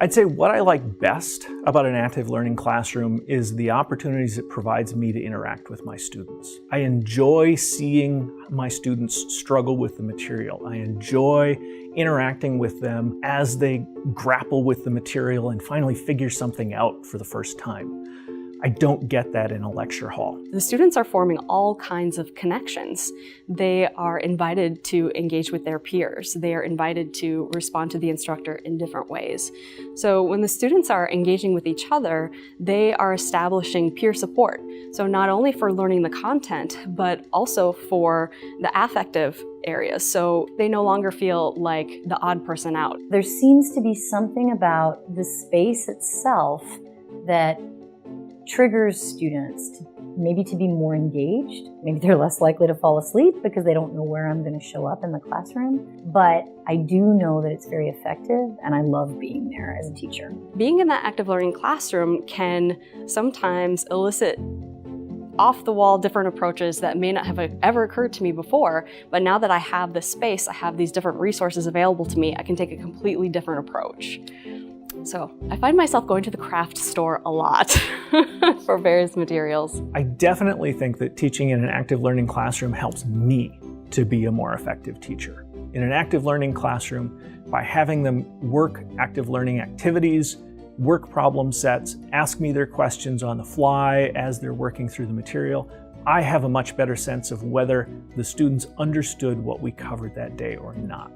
I'd say what I like best about an active learning classroom is the opportunities it provides me to interact with my students. I enjoy seeing my students struggle with the material. I enjoy interacting with them as they grapple with the material and finally figure something out for the first time. I don't get that in a lecture hall. The students are forming all kinds of connections. They are invited to engage with their peers. They are invited to respond to the instructor in different ways. So when the students are engaging with each other, they are establishing peer support. So not only for learning the content, but also for the affective areas. So they no longer feel like the odd person out. There seems to be something about the space itself that triggers students maybe to be more engaged. Maybe they're less likely to fall asleep because they don't know where I'm going to show up in the classroom. But I do know that it's very effective, and I love being there as a teacher. Being in that active learning classroom can sometimes elicit off-the-wall different approaches that may not have ever occurred to me before, but now that I have this space, I have these different resources available to me, I can take a completely different approach. So I find myself going to the craft store a lot for various materials. I definitely think that teaching in an active learning classroom helps me to be a more effective teacher. In an active learning classroom, by having them work active learning activities, work problem sets, ask me their questions on the fly as they're working through the material, I have a much better sense of whether the students understood what we covered that day or not.